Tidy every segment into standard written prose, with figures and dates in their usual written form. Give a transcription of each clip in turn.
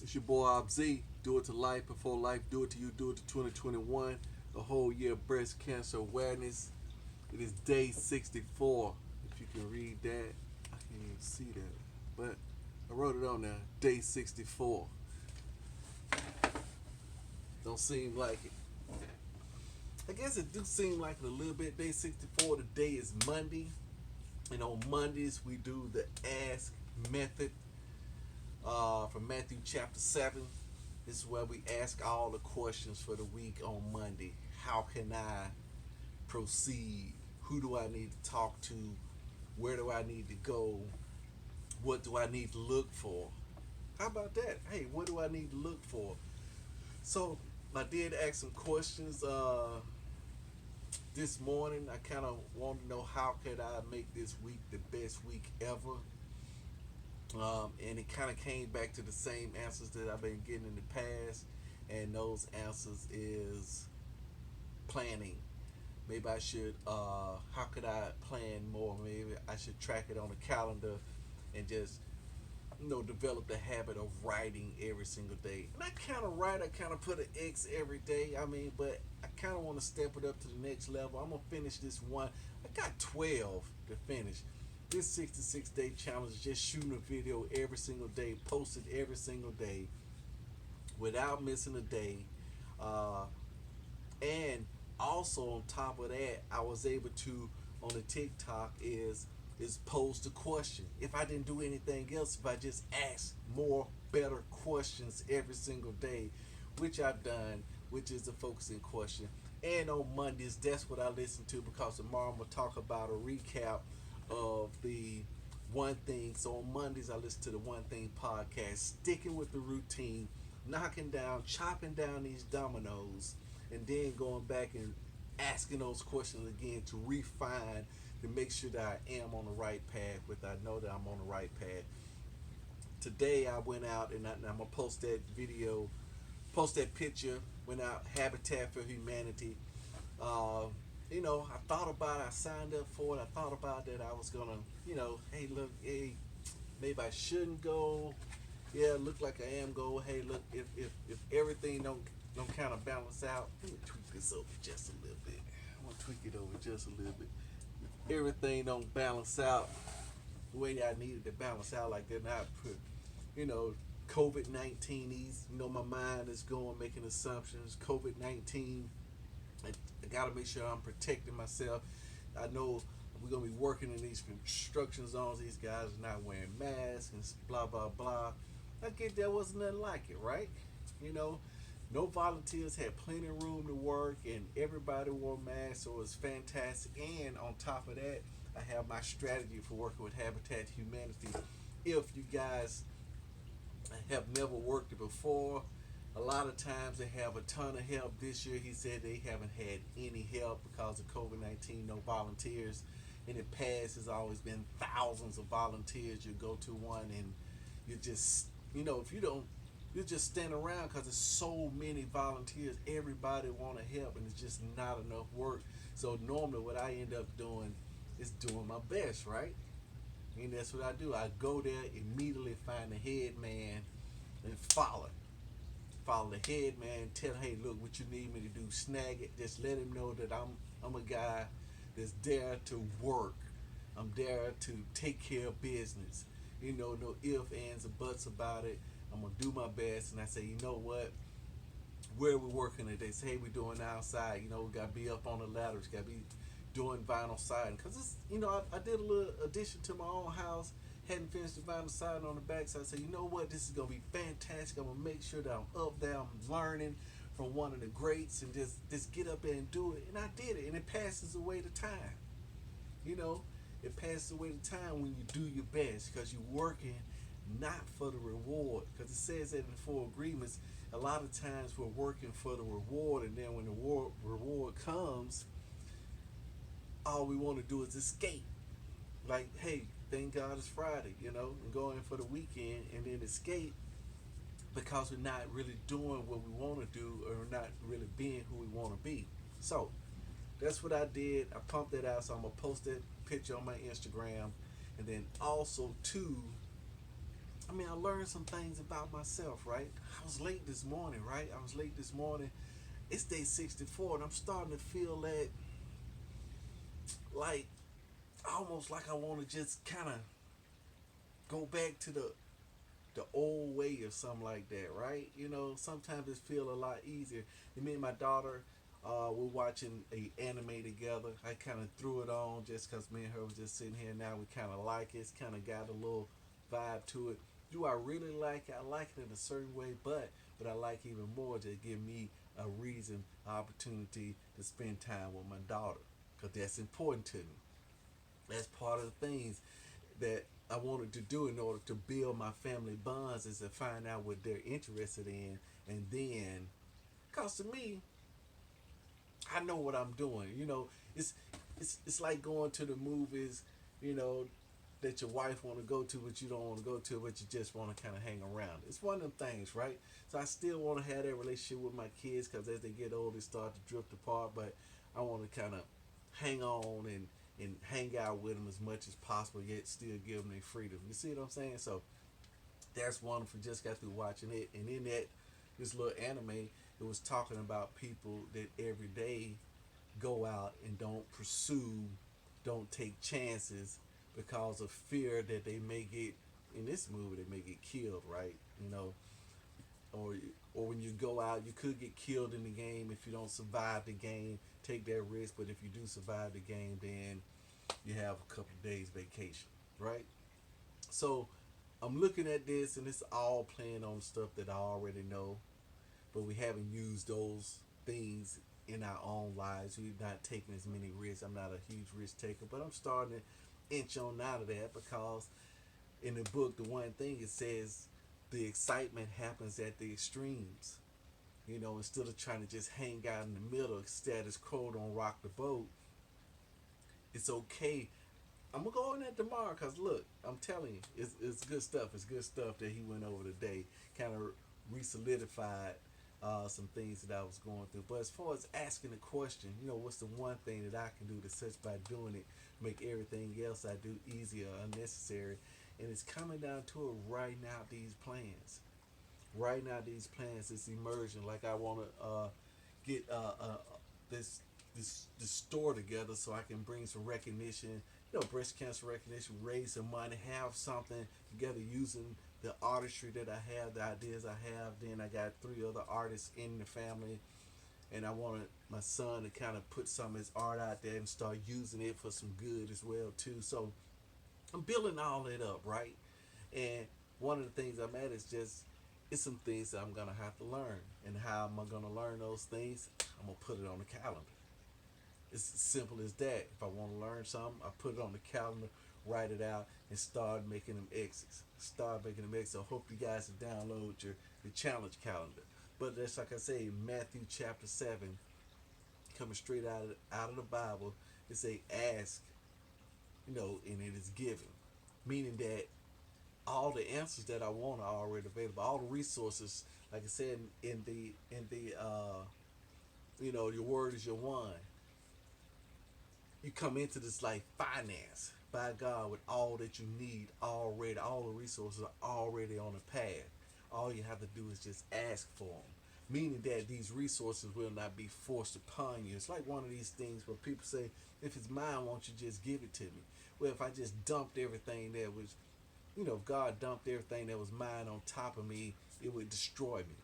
It's your boy Obz. Do it to life before life. Do it to you. Do it to 2021. A whole year of breast cancer awareness. It is day 64. If you can read that, I can't even see that. But I wrote it on there. Day 64. Don't seem like it. I guess it do seem like it a little bit. Day 64. Today is Monday. And on Mondays, we do the Ask Method from Matthew chapter 7. This is where we ask all the questions for the week on Monday. How can I proceed? Who do I need to talk to? Where do I need to go? What do I need to look for? How about that? Hey, what do I need to look for? So I did ask some questions this morning. I kind of want to know how could I make this week the best week ever. And it kind of came back to the same answers that I've been getting in the past, and those answers is planning. Maybe I should. How could I plan more? Maybe I should track it on a calendar, and just develop the habit of writing every single day. And I kind of write. I kind of put an X every day. I mean, but I kind of want to step it up to the next level. I'm gonna finish this one. I got 12 to finish. This 66-day challenge is just shooting a video every single day, posted every single day, without missing a day. Uh, and also on top of that, I was able to on the TikTok is pose the question. If I didn't do anything else, if I just asked more better questions every single day, which I've done, which is the focusing question. And on Mondays, that's what I listen to, because tomorrow I'm gonna talk about a recap of the one thing. So on Mondays, I listen to the One Thing podcast, sticking with the routine, knocking down, chopping down these dominoes, and then going back and asking those questions again to refine, to make sure that I am on the right path, with I know that I'm on the right path. Today I went out and I'm gonna post that video, post that picture. Went out, Habitat for Humanity. Uh, I thought about it. I signed up for it. I thought about that I was gonna, hey, look, hey, maybe I shouldn't go. Yeah, look like I am go. Hey, look, if everything don't kind of balance out, let me tweak this over just a little bit. I'm gonna tweak it over just a little bit. If everything don't balance out the way I needed to balance out, like they're not put, you know, COVID-19. My mind is going making assumptions. COVID-19. I gotta make sure I'm protecting myself. I know we're gonna be working in these construction zones. These guys are not wearing masks and blah blah blah. I get there wasn't nothing like it, right? You know, no volunteers, had plenty of room to work, and everybody wore masks, so it was fantastic. And on top of that, I have my strategy for working with Habitat Humanity. If you guys have never worked it before, a lot of times they have a ton of help. This year, he said they haven't had any help because of COVID-19, no volunteers. In the past, it's always been thousands of volunteers. You go to one and you just, if you don't, you just stand around because there's so many volunteers. Everybody want to help, and it's just not enough work. So normally, what I end up doing is doing my best, right? And that's what I do. I go there, immediately find the head man, and follow the head man. Tell him, hey, look, what you need me to do, snag it. Just let him know that I'm a guy that's there to work. I'm there to take care of business. No ifs, ands, or buts about it. I'm gonna do my best. And I say, you know what? Where we working today? Say, hey, we doing outside. We gotta be up on the ladders. Gotta be doing vinyl siding, because it's, I did a little addition to my own house. Hadn't finished the vinyl siding on the back, so I said, you know what, this is gonna be fantastic. I'm gonna make sure that I'm up there, I'm learning from one of the greats, and just get up there and do it. And I did it, and it passes away the time. It passes away the time when you do your best, because you're working not for the reward. Because it says that in the four agreements, a lot of times we're working for the reward, and then when the reward comes, all we want to do is escape. Like, hey, thank God it's Friday, and go in for the weekend and then escape, because we're not really doing what we want to do, or we're not really being who we want to be. So that's what I did. I pumped that out, so I'm gonna post that picture on my Instagram, and then also too, I mean, I learned some things about myself, right? I was late this morning, right? I was late this morning. It's day 64, and I'm starting to feel that, like, almost like I want to just kind of go back to the old way or something like that, right? You know, sometimes it feel a lot easier. And me and my daughter, we're watching a anime together. I kind of threw it on just because me and her was just sitting here. Now we kind of like it. It's kind of got a little vibe to it. Do I really like it? I like it in a certain way, but what I like even more to give me a reason, opportunity to spend time with my daughter, because that's important to me. That's part of the things that I wanted to do in order to build my family bonds, is to find out what they're interested in, and then, cause to me, I know what I'm doing. You know, it's like going to the movies, you know, that your wife want to go to, but you don't want to go to, but you just want to kind of hang around. It's one of them things, right? So I still want to have that relationship with my kids, because as they get older, they start to drift apart. But I want to kind of hang on and hang out with them as much as possible, yet still give them their freedom. You see what I'm saying? So that's wonderful. Just got through watching it, and in that this little anime, it was talking about people that every day go out and don't pursue, don't take chances because of fear that they may get, in this movie, they may get killed, right? You know, or or when you go out, you could get killed in the game if you don't survive the game. Take that risk, but if you do survive the game, then you have a couple of days vacation, right? So I'm looking at this, and it's all playing on stuff that I already know, but we haven't used those things in our own lives. We've not taken as many risks. I'm not a huge risk taker, but I'm starting to inch on out of that, because in the book, the one thing it says, the excitement happens at the extremes. You know, instead of trying to just hang out in the middle, status quo, don't rock the boat. It's okay. I'm gonna go on that tomorrow, because look, I'm telling you, it's good stuff. It's good stuff that he went over today. Kind of re-solidified some things that I was going through. But as far as asking the question, you know, what's the one thing that I can do to such by doing it make everything else I do easier or unnecessary? And it's coming down to it, writing out these plans. Writing out these plans is emerging. Like I want to get this this store together so I can bring some recognition, you know, breast cancer recognition, raise some money, have something together using the artistry that I have, the ideas I have. Then I got three other artists in the family, and I wanted my son to kind of put some of his art out there and start using it for some good as well too. So I'm building all that up, right? And one of the things I'm at is just, it's some things that I'm gonna have to learn. And how am I gonna learn those things? I'm gonna put it on the calendar. It's as simple as that. If I want to learn something, I put it on the calendar, write it out, and start making them exits. Start making them exits. I hope you guys have downloaded your challenge calendar. But that's like I say, Matthew chapter 7, coming straight out of the Bible, it say ask, you know, and it is given. Meaning that all the answers that I want are already available. All the resources, like I said in the you know, your word is your wine. You come into this like finance by God with all that you need already. All the resources are already on the path. All you have to do is just ask for them. Meaning that these resources will not be forced upon you. It's like one of these things where people say, if it's mine, won't you just give it to me? Well, if I just dumped everything that was, you know, if God dumped everything that was mine on top of me, it would destroy me.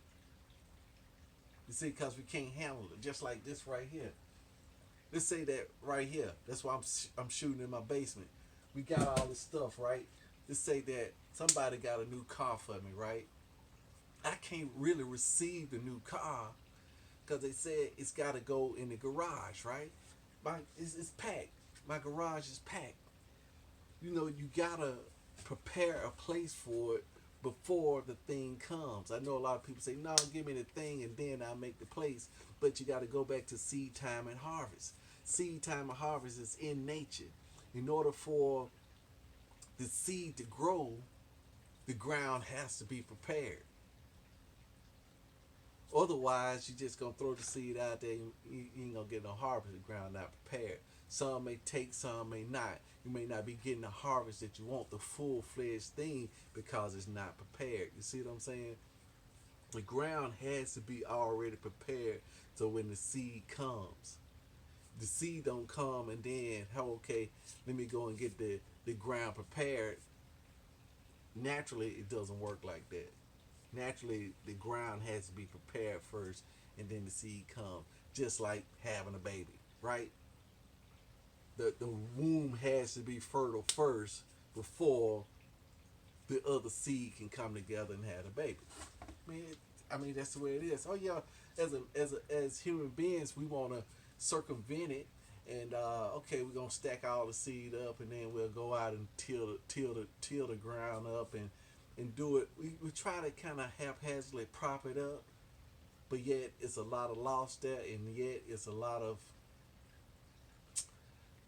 You see, because we can't handle it. Just like this right here. Let's say that right here. That's why I'm shooting in my basement. We got all this stuff, right? Let's say that somebody got a new car for me, right? I can't really receive the new car because they said it's got to go in the garage, right? It's packed. My garage is packed. You know, you gotta prepare a place for it before the thing comes. I know a lot of people say, "No, give me the thing and then I'll make the place." But you got to go back to seed time and harvest. Seed time and harvest is in nature. In order for the seed to grow, the ground has to be prepared. Otherwise, you just gonna throw the seed out there. And you ain't gonna get no harvest. The ground not prepared. Some may take, some may not. You may not be getting the harvest that you want, the full fledged thing, because it's not prepared. You see what I'm saying? The ground has to be already prepared so when the seed comes, the seed don't come and then, oh, okay, let me go and get the ground prepared. Naturally, it doesn't work like that. Naturally, the ground has to be prepared first and then the seed comes. Just like having a baby, right? The womb has to be fertile first before the other seed can come together and have a baby. I mean, that's the way it is. Oh yeah, as human beings, we want to circumvent it, and okay, we're gonna stack all the seed up, and then we'll go out and till the ground up and do it. We try to kind of haphazardly prop it up, but yet it's a lot of loss there, and yet it's a lot of,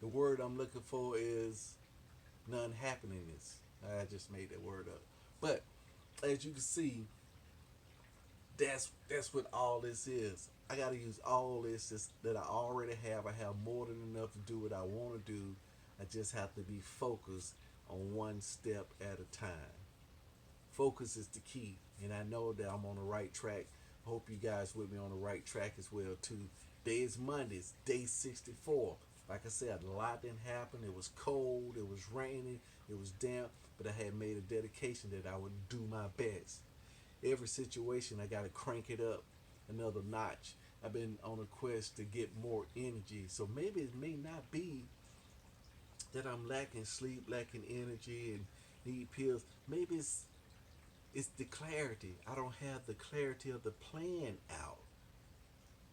the word I'm looking for is non-happeningness. I just made that word up, but as you can see, that's what all this is. I got to use all this that I already have. I have more than enough to do what I want to do. I just have to be focused on one step at a time. Focus is the key, and I know that I'm on the right track. I hope you guys with me on the right track as well too. Today is Monday, it's day 64. Like I said, a lot didn't happen. It was cold, it was raining, it was damp, but I had made a dedication that I would do my best. Every situation I gotta crank it up another notch. I've been on a quest to get more energy. So maybe it may not be that I'm lacking sleep, lacking energy, and need pills. Maybe it's the clarity. I don't have the clarity of the plan out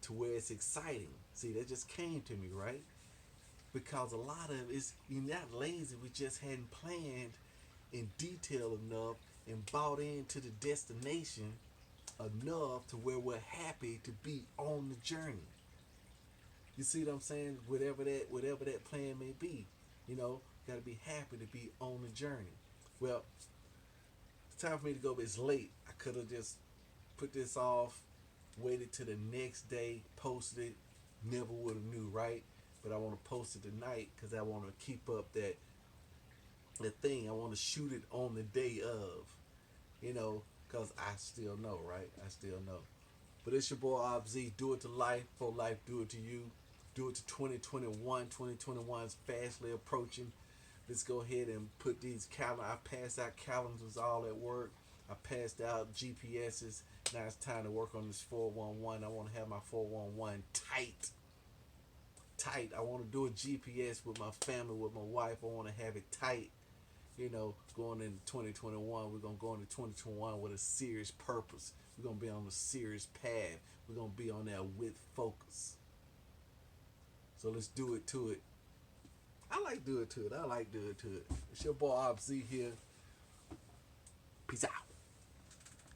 to where it's exciting. See, that just came to me, right? Because a lot of it's, you're not lazy. We just hadn't planned in detail enough and bought into the destination enough to where we're happy to be on the journey. You see what I'm saying? Whatever that plan may be, you know, got to be happy to be on the journey. Well, it's time for me to go, but it's late. I could have just put this off, waited to the next day, posted it. Never would have knew, right? But I want to post it tonight because I want to keep up that thing. I want to shoot it on the day of, you know, because I still know, right? I still know. But it's your boy ObZ. Do it to life, for life, do it to you. Do it to 2021. 2021 is fastly approaching. Let's go ahead and put these calendars. I passed out calendars all at work. I passed out GPSs. Now it's time to work on this 411. I want to have my 411 tight. Tight. I want to do a GPS with my family, with my wife. I want to have it tight. You know, going into 2021, we're going to go into 2021 with a serious purpose. We're going to be on a serious path. We're going to be on there with focus. So let's do it to it. I like do it to it. I like do it to it. It's your boy ObZ here. Peace out.